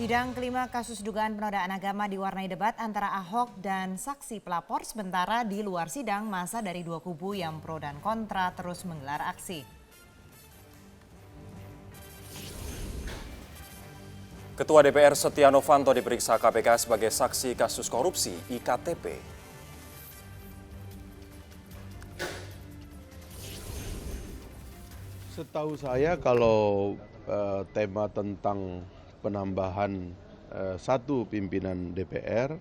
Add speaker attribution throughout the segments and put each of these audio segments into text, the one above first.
Speaker 1: Sidang kelima kasus dugaan penodaan agama diwarnai debat antara Ahok dan saksi pelapor. Sementara di luar sidang, massa dari dua kubu yang pro dan kontra terus menggelar aksi.
Speaker 2: Ketua DPR Setia Novanto diperiksa KPK sebagai saksi kasus korupsi IKTP.
Speaker 3: Setahu saya kalau tema tentang penambahan satu pimpinan DPR,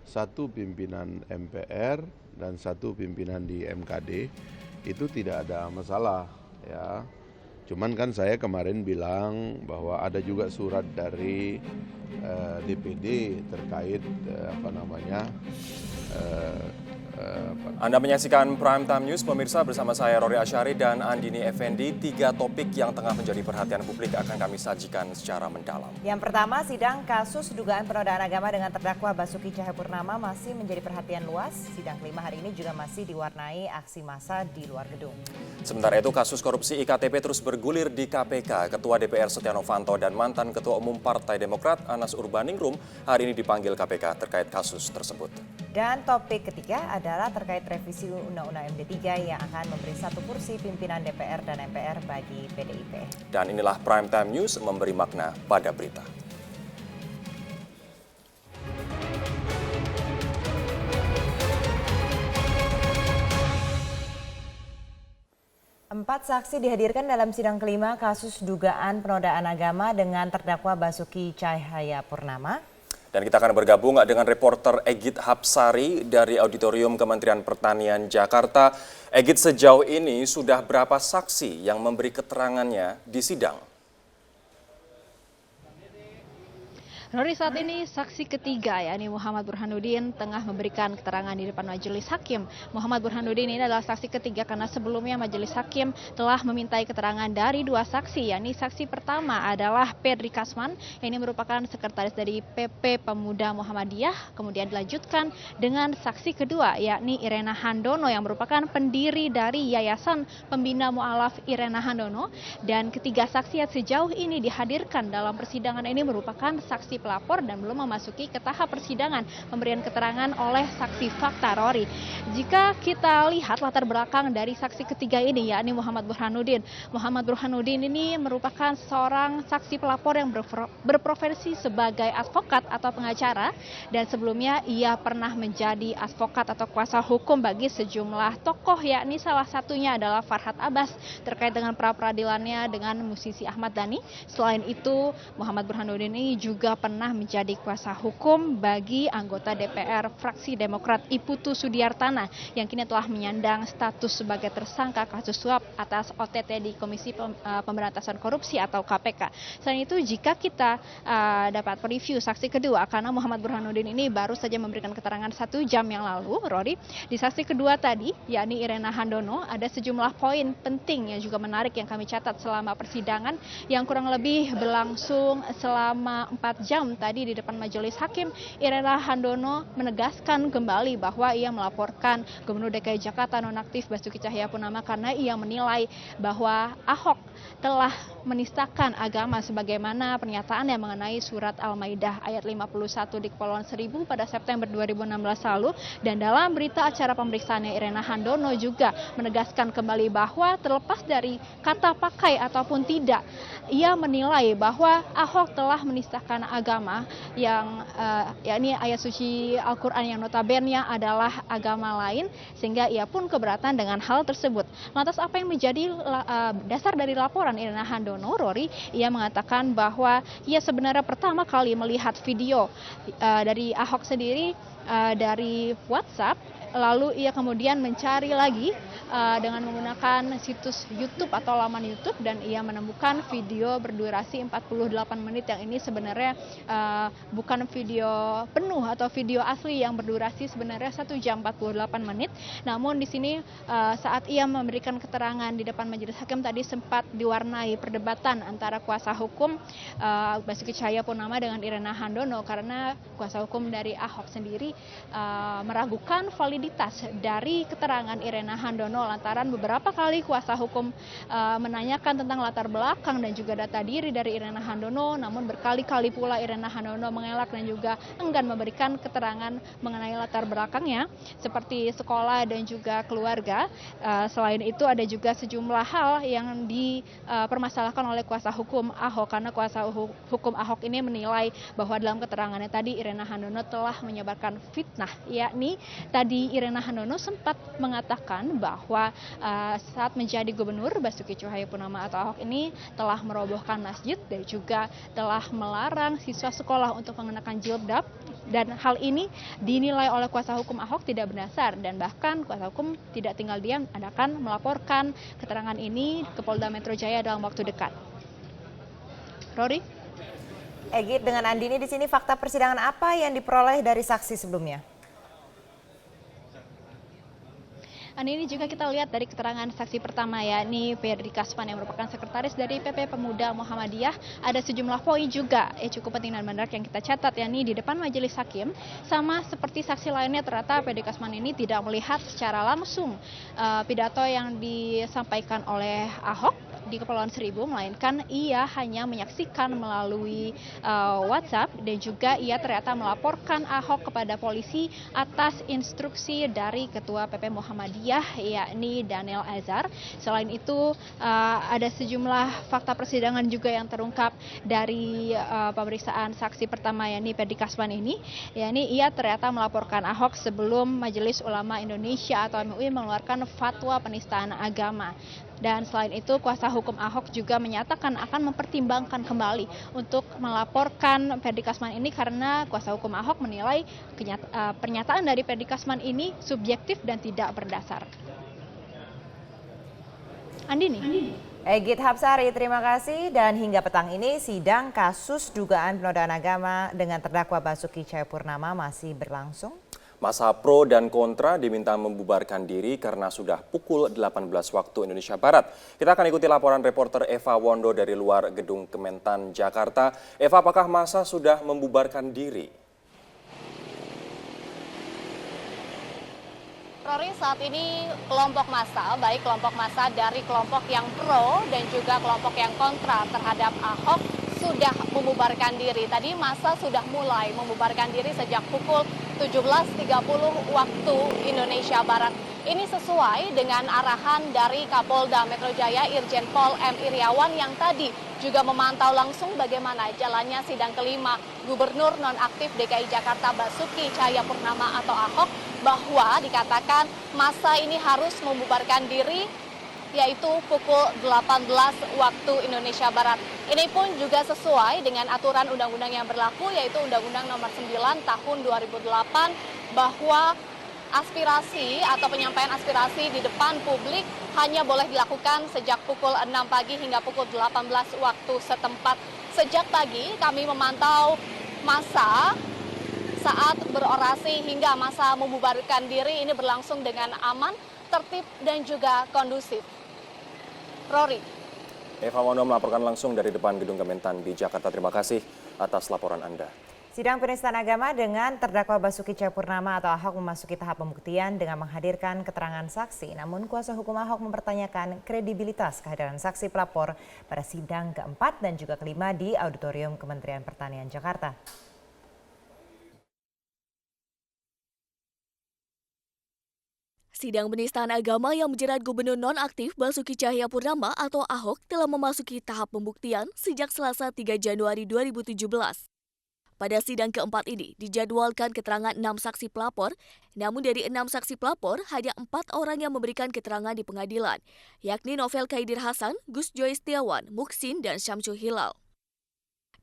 Speaker 3: satu pimpinan MPR, dan satu pimpinan di MKD itu tidak ada masalah ya. Cuman kan saya kemarin bilang bahwa ada juga surat dari DPD terkait
Speaker 2: Anda menyaksikan Prime Time News, pemirsa, bersama saya Rory Asyari dan Andini Effendi. 3 topik yang tengah menjadi perhatian publik akan kami sajikan secara mendalam.
Speaker 1: Yang pertama, sidang kasus dugaan penodaan agama dengan terdakwa Basuki Cahayapurnama masih menjadi perhatian luas. Sidang kelima hari ini juga masih diwarnai aksi massa di luar gedung.
Speaker 2: Sementara itu, kasus korupsi IKTP terus bergulir di KPK. Ketua DPR Setia Novanto dan mantan Ketua Umum Partai Demokrat Anas Urbaningrum hari ini dipanggil KPK terkait kasus tersebut.
Speaker 1: Dan topik ketiga adalah terkait revisi Undang-Undang MD3 yang akan memberi 1 kursi pimpinan DPR dan MPR bagi PDIP. Dan
Speaker 2: inilah Prime Time News memberi makna pada berita.
Speaker 1: Empat saksi dihadirkan dalam sidang kelima kasus dugaan penodaan agama dengan terdakwa Basuki Cahayapurnama.
Speaker 2: Dan kita akan bergabung dengan reporter Egit Hapsari dari Auditorium Kementerian Pertanian Jakarta. Egit, sejauh ini sudah berapa saksi yang memberi keterangannya di sidang?
Speaker 4: Rory, saat ini saksi ketiga yakni Muhammad Burhanuddin tengah memberikan keterangan di depan majelis hakim. Muhammad Burhanuddin ini adalah saksi ketiga karena sebelumnya majelis hakim telah memintai keterangan dari 2 saksi, yakni saksi pertama adalah Pedri Kasman, yang ini merupakan sekretaris dari PP Pemuda Muhammadiyah, kemudian dilanjutkan dengan saksi kedua yakni Irena Handono yang merupakan pendiri dari Yayasan Pembina Mu'alaf Irena Handono, dan ketiga saksi yang sejauh ini dihadirkan dalam persidangan ini merupakan saksi pelapor dan belum memasuki ke tahap persidangan pemberian keterangan oleh saksi fakta, Rory. Jika kita lihat latar belakang dari saksi ketiga ini yakni Muhammad Burhanuddin. Muhammad Burhanuddin ini merupakan seorang saksi pelapor yang berprofesi sebagai advokat atau pengacara, dan sebelumnya ia pernah menjadi advokat atau kuasa hukum bagi sejumlah tokoh, yakni salah satunya adalah Farhad Abbas terkait dengan pra-peradilannya dengan musisi Ahmad Dhani. Selain itu, Muhammad Burhanuddin ini juga pernah menjadi kuasa hukum bagi anggota DPR fraksi Demokrat Iputu Sudiartana yang kini telah menyandang status sebagai tersangka kasus suap atas OTT di Komisi Pemberantasan Korupsi atau KPK. Selain itu, jika kita dapat review saksi kedua, karena Muhammad Burhanuddin ini baru saja memberikan keterangan 1 jam yang lalu, Rory, di saksi kedua tadi yakni Irena Handono ada sejumlah poin penting yang juga menarik yang kami catat selama persidangan yang kurang lebih berlangsung selama 4 jam tadi di depan majelis hakim. Irena Handono menegaskan kembali bahwa ia melaporkan Gubernur DKI Jakarta nonaktif Basuki Cahayapurnama karena ia menilai bahwa Ahok telah menistakan agama sebagaimana pernyataan yang mengenai surat Al-Maidah ayat 51 di Kepulauan Seribu pada September 2016 lalu. Dan dalam berita acara pemeriksaannya, Irena Handono juga menegaskan kembali bahwa terlepas dari kata pakai ataupun tidak, ia menilai bahwa Ahok telah menistakan agama yang yakni ayat suci Al-Quran yang notabene adalah agama lain, sehingga ia pun keberatan dengan hal tersebut. Lantas apa yang menjadi dasar dari laporan Irena Handono, Rory? Ia mengatakan bahwa ia sebenarnya pertama kali melihat video dari Ahok sendiri dari WhatsApp lalu ia kemudian mencari lagi dengan menggunakan situs YouTube atau laman YouTube, dan ia menemukan video berdurasi 48 menit yang ini sebenarnya bukan video penuh atau video asli yang berdurasi sebenarnya 1 jam 48 menit. Namun di sini saat ia memberikan keterangan di depan majelis hakim tadi sempat diwarnai perdebatan antara kuasa hukum Basuki Cahayapurnama dengan Irena Handono, karena kuasa hukum dari Ahok sendiri meragukan validitas dari keterangan Irena Handono lantaran beberapa kali kuasa hukum menanyakan tentang latar belakang dan juga data diri dari Irena Handono, namun berkali-kali pula Irena Handono mengelak dan juga enggan memberikan keterangan mengenai latar belakangnya seperti sekolah dan juga keluarga. Selain itu ada juga sejumlah hal yang dipermasalahkan oleh kuasa hukum Ahok, karena kuasa hukum Ahok ini menilai bahwa dalam keterangannya tadi Irena Handono telah menyebarkan fitnah, yakni tadi Irena Handono sempat mengatakan bahwa saat menjadi gubernur Basuki Cahayapurnama atau Ahok ini telah merobohkan masjid dan juga telah melarang siswa sekolah untuk mengenakan jilbab, dan hal ini dinilai oleh kuasa hukum Ahok tidak berdasar, dan bahkan kuasa hukum tidak tinggal diam, akan melaporkan keterangan ini ke Polda Metro Jaya dalam waktu dekat. Rory?
Speaker 1: Egit, dengan Andini di sini fakta persidangan apa yang diperoleh dari saksi sebelumnya?
Speaker 4: Ini juga kita lihat dari keterangan saksi pertama, yakni Perdi Kasman yang merupakan sekretaris dari PP Pemuda Muhammadiyah. Ada sejumlah poin juga cukup penting dan menarik yang kita catat, yakni di depan majelis hakim. Sama seperti saksi lainnya, ternyata Perdi Kasman ini tidak melihat secara langsung pidato yang disampaikan oleh Ahok di Kepulauan Seribu, melainkan ia hanya menyaksikan melalui WhatsApp, dan juga ia ternyata melaporkan Ahok kepada polisi atas instruksi dari Ketua PP Muhammadiyah, yakni Daniel Azhar. Selain itu ada sejumlah fakta persidangan juga yang terungkap dari pemeriksaan saksi pertama, yakni Perdi Kasman ini, yakni ia ternyata melaporkan Ahok sebelum Majelis Ulama Indonesia atau MUI mengeluarkan fatwa penistaan agama. Dan selain itu kuasa hukum Ahok juga menyatakan akan mempertimbangkan kembali untuk melaporkan Perdi Kasman ini, karena kuasa hukum Ahok menilai pernyataan dari Perdi Kasman ini subjektif dan tidak berdasar. Andini.
Speaker 1: Egit Hapsari, terima kasih. Dan hingga petang ini sidang kasus dugaan penodaan agama dengan terdakwa Basuki Cahayapurnama masih berlangsung.
Speaker 2: Masa pro dan kontra diminta membubarkan diri karena sudah pukul 18 waktu Indonesia Barat. Kita akan ikuti laporan reporter Eva Wondo dari luar Gedung Kementan, Jakarta. Eva, apakah masa sudah membubarkan diri?
Speaker 5: Rory, saat ini kelompok massa, baik kelompok massa dari kelompok yang pro dan juga kelompok yang kontra terhadap Ahok, sudah membubarkan diri. Tadi massa sudah mulai membubarkan diri sejak pukul 17.30 waktu Indonesia Barat. Ini sesuai dengan arahan dari Kapolda Metro Jaya Irjen Pol M. Iriawan yang tadi juga memantau langsung bagaimana jalannya sidang kelima Gubernur Nonaktif DKI Jakarta Basuki Cahayapurnama atau Ahok, bahwa dikatakan massa ini harus membubarkan diri yaitu pukul 18 waktu Indonesia Barat. Ini pun juga sesuai dengan aturan undang-undang yang berlaku, yaitu Undang-Undang Nomor 9 Tahun 2008, bahwa aspirasi atau penyampaian aspirasi di depan publik hanya boleh dilakukan sejak pukul 6 pagi hingga pukul 18 waktu setempat. Sejak pagi kami memantau massa saat berorasi hingga massa membubarkan diri ini berlangsung dengan aman, tertib dan juga kondusif. Rory.
Speaker 2: Eva Wondo melaporkan langsung dari depan Gedung Kementan di Jakarta. Terima kasih atas laporan Anda.
Speaker 1: Sidang penistaan agama dengan terdakwa Basuki Cahayapurnama atau Ahok memasuki tahap pembuktian dengan menghadirkan keterangan saksi. Namun kuasa hukum Ahok mempertanyakan kredibilitas kehadiran saksi pelapor pada sidang keempat dan juga kelima di Auditorium Kementerian Pertanian Jakarta.
Speaker 6: Sidang penistaan agama yang menjerat Gubernur Nonaktif Basuki Cahayapurnama atau Ahok telah memasuki tahap pembuktian sejak Selasa 3 Januari 2017. Pada sidang keempat ini dijadwalkan keterangan 6 saksi pelapor, namun dari 6 saksi pelapor hanya 4 orang yang memberikan keterangan di pengadilan, yakni Novel Kaidir Hasan, Gus Joy Setiawan, Muksin, dan Syamsul Hilal.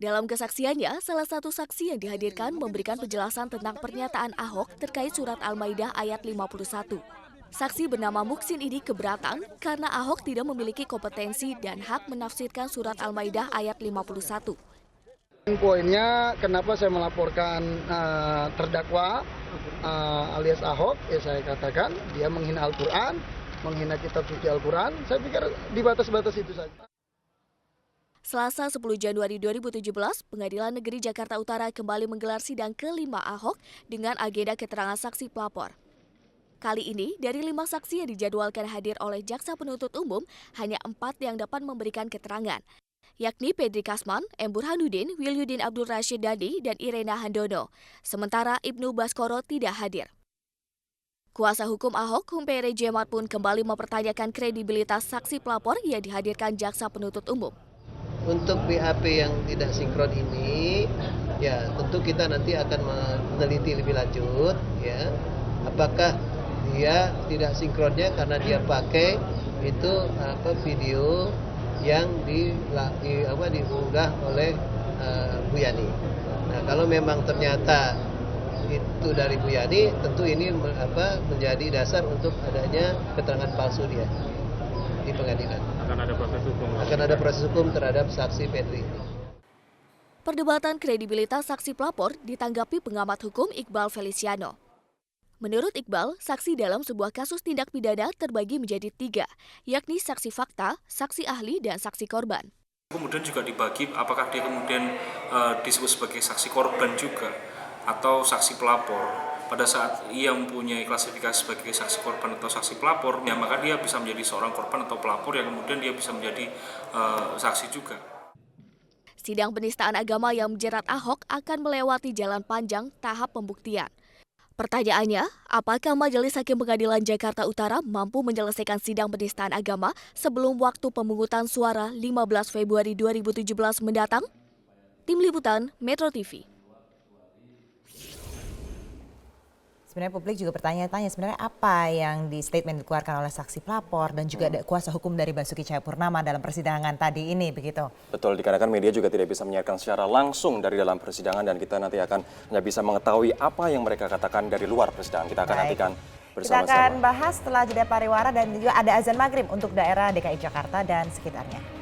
Speaker 6: Dalam kesaksiannya, salah satu saksi yang dihadirkan memberikan penjelasan tentang pernyataan Ahok terkait surat Al-Maidah ayat 51. Saksi bernama Muksin ini keberatan karena Ahok tidak memiliki kompetensi dan hak menafsirkan surat Al-Maidah ayat 51.
Speaker 7: Poinnya kenapa saya melaporkan terdakwa alias Ahok, ya saya katakan dia menghina Al-Quran, menghina kitab suci Al-Quran, saya pikir di batas-batas itu saja.
Speaker 6: Selasa 10 Januari 2017, Pengadilan Negeri Jakarta Utara kembali menggelar sidang kelima Ahok dengan agenda keterangan saksi pelapor. Kali ini, dari 5 saksi yang dijadwalkan hadir oleh Jaksa Penuntut Umum, hanya 4 yang dapat memberikan keterangan, yakni Pedri Kasman, M. Burhanuddin, Wilyudin Abdul Rashid Dadi, dan Irena Handono. Sementara Ibnu Baskoro tidak hadir. Kuasa hukum Ahok, Humpere Jemat pun kembali mempertanyakan kredibilitas saksi pelapor yang dihadirkan Jaksa Penuntut Umum.
Speaker 8: Untuk BAP yang tidak sinkron ini, ya tentu kita nanti akan meneliti lebih lanjut, ya apakah dia tidak sinkronnya karena dia pakai itu video yang diunggah oleh Bu Yani. Nah kalau memang ternyata itu dari Bu Yani, tentu ini menjadi dasar untuk adanya keterangan palsu dia di pengadilan. Akan ada proses hukum terhadap saksi Pedri.
Speaker 6: Perdebatan kredibilitas saksi pelapor ditanggapi pengamat hukum Iqbal Feliciano. Menurut Iqbal, saksi dalam sebuah kasus tindak pidana terbagi menjadi 3, yakni saksi fakta, saksi ahli, dan saksi korban.
Speaker 9: Kemudian juga dibagi apakah dia kemudian disebut sebagai saksi korban juga atau saksi pelapor. Pada saat ia mempunyai klasifikasi sebagai saksi korban atau saksi pelapor, ya maka dia bisa menjadi seorang korban atau pelapor yang kemudian dia bisa menjadi saksi juga.
Speaker 6: Sidang penistaan agama yang menjerat Ahok akan melewati jalan panjang tahap pembuktian. Pertanyaannya, apakah Majelis Hakim Pengadilan Jakarta Utara mampu menyelesaikan sidang penistaan agama sebelum waktu pemungutan suara 15 Februari 2017 mendatang? Tim Liputan, Metro TV.
Speaker 1: Sebenarnya publik juga bertanya-tanya sebenarnya apa yang di statement dikeluarkan oleh saksi pelapor dan juga ada kuasa hukum dari Basuki Cahayapurnama dalam persidangan tadi ini begitu.
Speaker 2: Betul, dikarenakan media juga tidak bisa menyiarkan secara langsung dari dalam persidangan dan kita nanti akan hanya bisa mengetahui apa yang mereka katakan dari luar persidangan. Kita akan nantikan bersama-sama.
Speaker 1: Kita akan bahas setelah jeda pariwara dan juga ada azan maghrib untuk daerah DKI Jakarta dan sekitarnya.